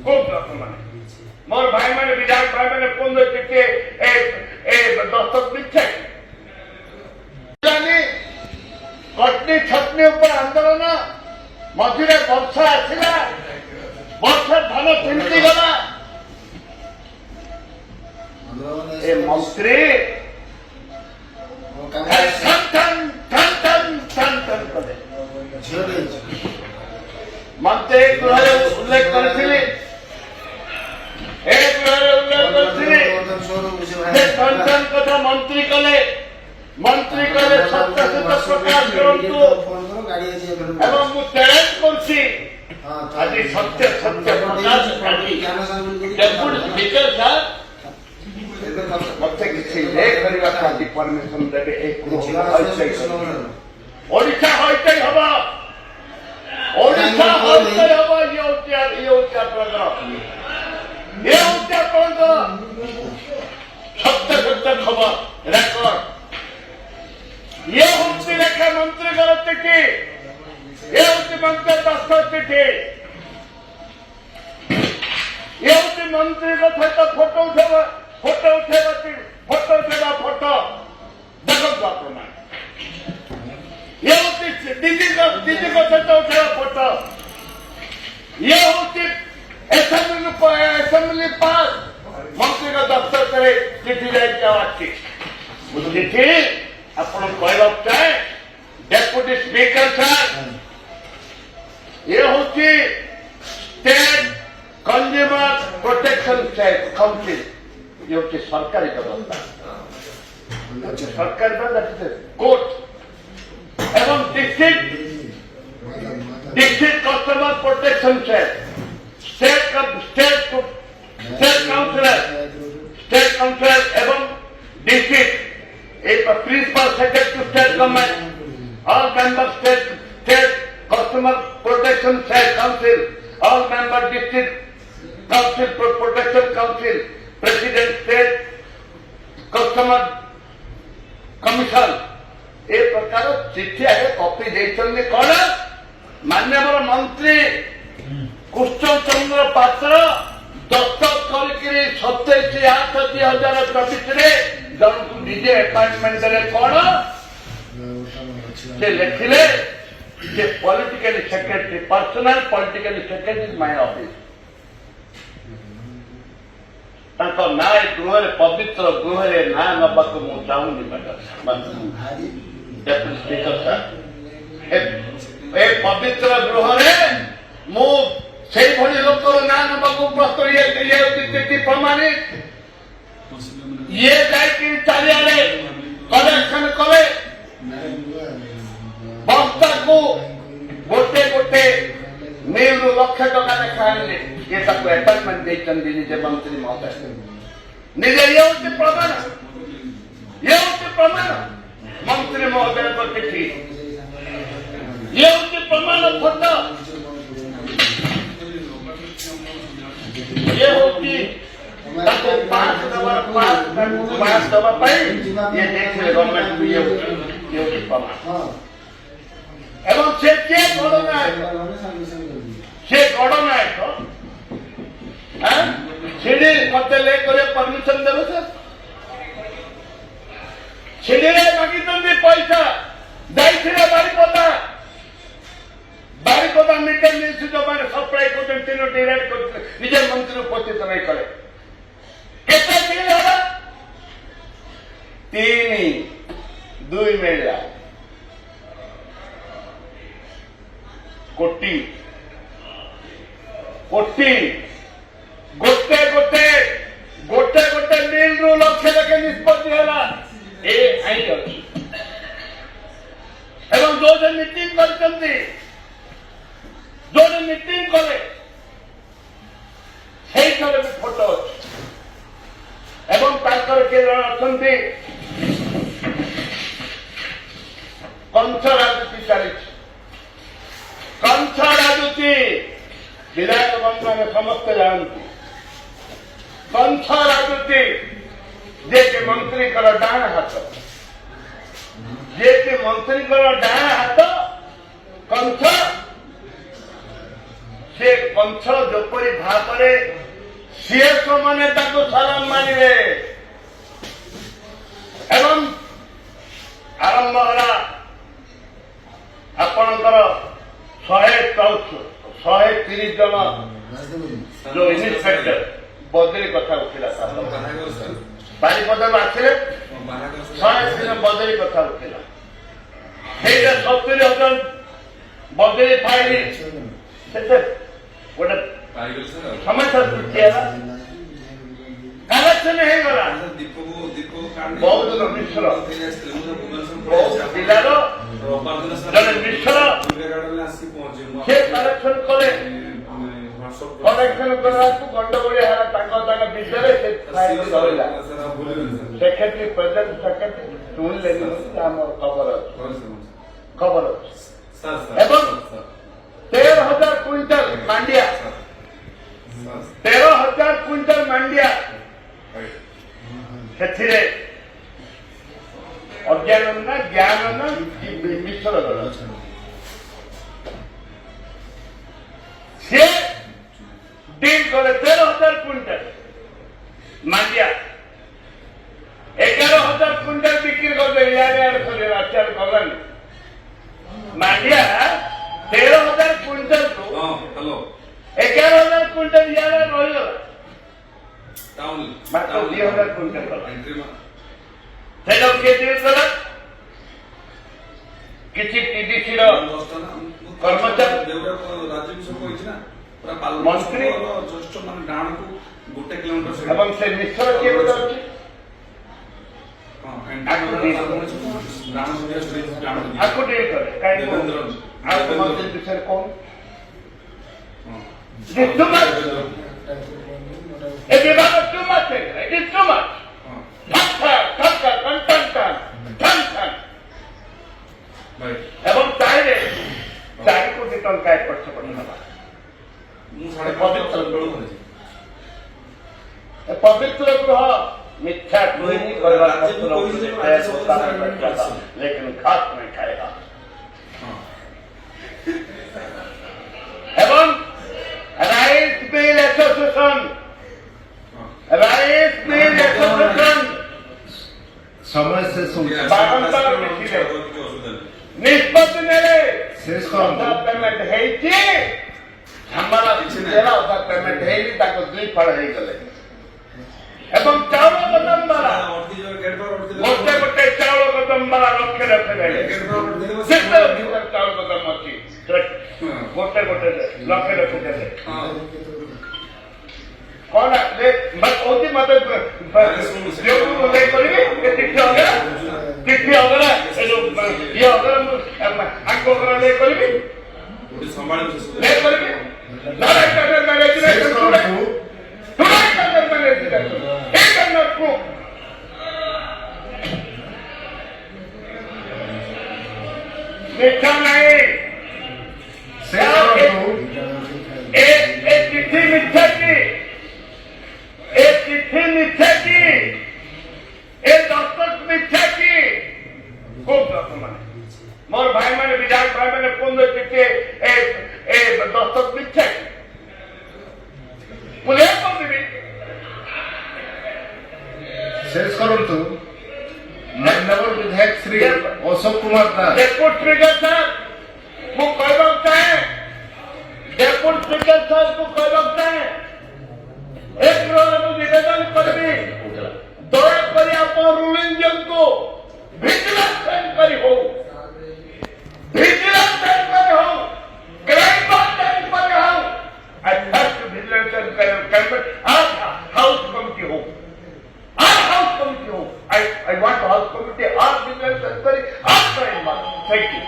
खूब रत्न माने मोर भाई मैंने विधायक भाई मैंने फोन चिट्ठी दस्तक मिथ्या कटनी छटनी ऊपर आंदोलन मझे वर्षा आसला वर्षा धान चिंती गला मंत्री मंत्री गृह उल्लेख करथिले कथा मंत्री कले सत्य प्रकाश करतु एवं मु चैलेंज करछि आज सत्य प्रकाश डेप्यूटी स्पीकर साहब मत किसी ले करबा खाली परमिशन देबे एक गृह ओडिशा होइते हबा ओडिशा होइते हबा ये सत्य खबर रेकर्ड ये हूँ लेखा मंत्री चिठी ये हूँ मंत्री दस्तखत चिठी ये हूँ मंत्री सहित फोटो उठेगा फोटो देखो प्रमाण ये हूँ दीदी सहित उठेगा फोटो ये हूँ असेंबली पास मंत्री दफ्तर करे चिठी जाए चिठी आपण कहवा चाहे डेप्यूटी स्पीकर साहब ये हूँ स्टेट कंज्यूमर प्रोटेक्शन काउंसिल ये हूँ सरकारी व्यवस्था सरकारी कोर्ट एवं district customer protection state councillor एवं district principal secretary to state government, all members state customer protection council, all member district council protection council, president state customer commission ए प्रकार चिठी आगे कॉपी देते कौन माननीय मंत्री कृष्ण चंद्र पात्र दस्तखत कर 27/8/2024 जन को निजे अपॉइंटमेंट देले कौन से लिखिले जे politically secretary personal politically secretary is my office ताको ना गृह पवित्र गृह ना नबाक मु चाहूनी डेप्यूटी स्पीकर साहब ए पवित्र गृह मु से लोक ना नबाक प्रस्तुत ये प्रमाणित ये चारिड़े कलेक्शन कले बस्ता को गोटे गोटे मिल लक्ष टका देखा ये अपॉइंटमेंट देते निजे मंत्री महोदय निजे ये हूँ प्रमाण मंत्री महोदय को चिठी ये हूँ प्रमाण फोटो ये हूँ पांच दबा ये देखिए गवर्नमेंट ये प्रमाण एवं से गणनायक सीढ़ी मत परमिशन देव सर सीढ़ी मागी पैसा जाइए बारिपदा मिड डे मिल जो मैंने सप्लाई कर निजे मंत्री उपस्थित नहीं कले केते मिल है 3-2 मिला कोटी कोटी गोटे गोटे गोटे गोटे मिल रु लक्ष लक्ष निष्पत्ति है ए आई अच्छी एवं जो मीटिंग करते जो मीटिंग कले से फोटो एवं किए अच्छा कंस राजनीति चली कंस राजनीति विधायक बंधु मैंने समस्त जानती कंस राजनीति जे कि मंत्री डाण हाथ जे कि मंत्री डाण हाथ कंस से कंस जोपरी ଭାବରେ ସିଏସ ମାନେ ତାକୁ ସାଲାମ ମାରିବେ ଏବଂ ଆରମ୍ଭ ହେଲା ଆପଣଙ୍କର 130 ଜଣ ଯୋଉ ଇନ୍ସପେକ୍ଟର ବଦଳି କଥା ଉଠିଲା ବାରିପଦାରୁ ଆସିଲେ 130 ଜଣ ବଦଳି କଥା ଉଠିଲା ସେଇଟା 70,000 ବଦଳି ଫାଇଲି ସେତେ ଗୋଟେ ସମସ୍ୟା ସୃଷ୍ଟି ହେଲା କାଲେକ୍ସନ ହେଇଗଲା ବହୁତ ମିଶ୍ର ଜିଲ୍ଲାର ଜଣେ ମିଶ୍ର ସେ କାଲେକ୍ସନ କଲେ କଲେକ୍ସନ କରିବାକୁ ଗଣ୍ଡଗୋଳିଆ ହେଲା ତାଙ୍କ ବିଷୟରେ ସେ ଧରିଲା ସେକ୍ରେଟାରୀ ପ୍ରେସିଡେଣ୍ଟ ସେକ୍ରେଟାରୀ ଶୁଣିଲେନି ଆମର ଖବର ଅଛି ଏବଂ 13,000 କୁଇଣ୍ଟାଲ ମାଣ୍ଡିଆ 13,000 କୁଇଣ୍ଟାଲ ମାଣ୍ଡିଆ ସେଥିରେ ଅଜ୍ଞାନ ନା ଜ୍ଞାନ ନା ମିଶ୍ର ଦଳ ସେ ডিল করে 13,000 কুইন্টাল মান্ডিয়া 11,000 কুইন্টাল বিক্রি করবে ইয়ারে আর করে রাজ্যের গলানি মান্ডিয়া 13,000 কুইন্টাল হ্যালো 11,000 কুইন্টাল ইয়ারে রইল টাউন মাত্র 2,000 কুইন্টাল সেটা কে ডিল করে কিছু টিডিসির কর্মচারী রাজ্য সব কইছি না মন্ত্রী জ্যেষ্ঠ মানে ডাণକୁ 1 কিলোমিটার এবং ସେ ମିଶ୍ର କିଏ ଗୋଟେ ଅଛି ଆକୁ ଡିଲ୍ କରେ କାହିଁକି ଆଉ ମନ୍ତ୍ରୀ ବିଷୟରେ କଣ ଏ ବିଭାଗ too much eat is too much ଏବଂ ତାହିରେ 4 କୋଟି ଟଙ୍କା ଏପଟ ସେପଟ ହେବା पवित्र गृह मिथ्या नहीं करवा लेकिन खास नहीं खाएगा एवं राइस मिल एसोसिएशन समय से निष्पत्ति नेले शेष पेमेंट है हमारा पेमेंट है दुई फल हो गले এবং চাউল কদম বালা গোটে গোটে চাউল কদম বালা লক্ষ লক্ষ যেতে চাউল কদম ଅଛି গোটে গোটে লক্ষ লক্ষ দেবে କଣ କହୁଛି ମତେ କରିବି ଚିଠି ଅଗରା ଏ ଯୋଉ ଇଏ ଅଗରା ଆଙ୍କ ଅଗରା ଲେ କରିବି ଲେ କରିବି मिथ्या नहीं चिट्ठी मिथ्या की चिट्ठी मिथ्या की दस्तक मिथ्या की खूब माने मोर भाई मैंने विधायक भाई मैंने कौन चिट्ठी दस्तक मिथ्या की पुलिस को भी शेष करंतु माननीय विधायक श्री अशोक कुमार दास डेपुटी स्पीकर साहब मु कहबाक चाहे डेपुटी स्पीकर साहब को कहबाक चाहे एक निवेदन करबी दयाकोरी आप रूलिंग जंतु विजिलेंस एनक्वायरी हो क्राइम एनक्वायरी हो I first vigilance enquiry house committee हो I want house committee, all vigilance inquiry, all crime. Thank you.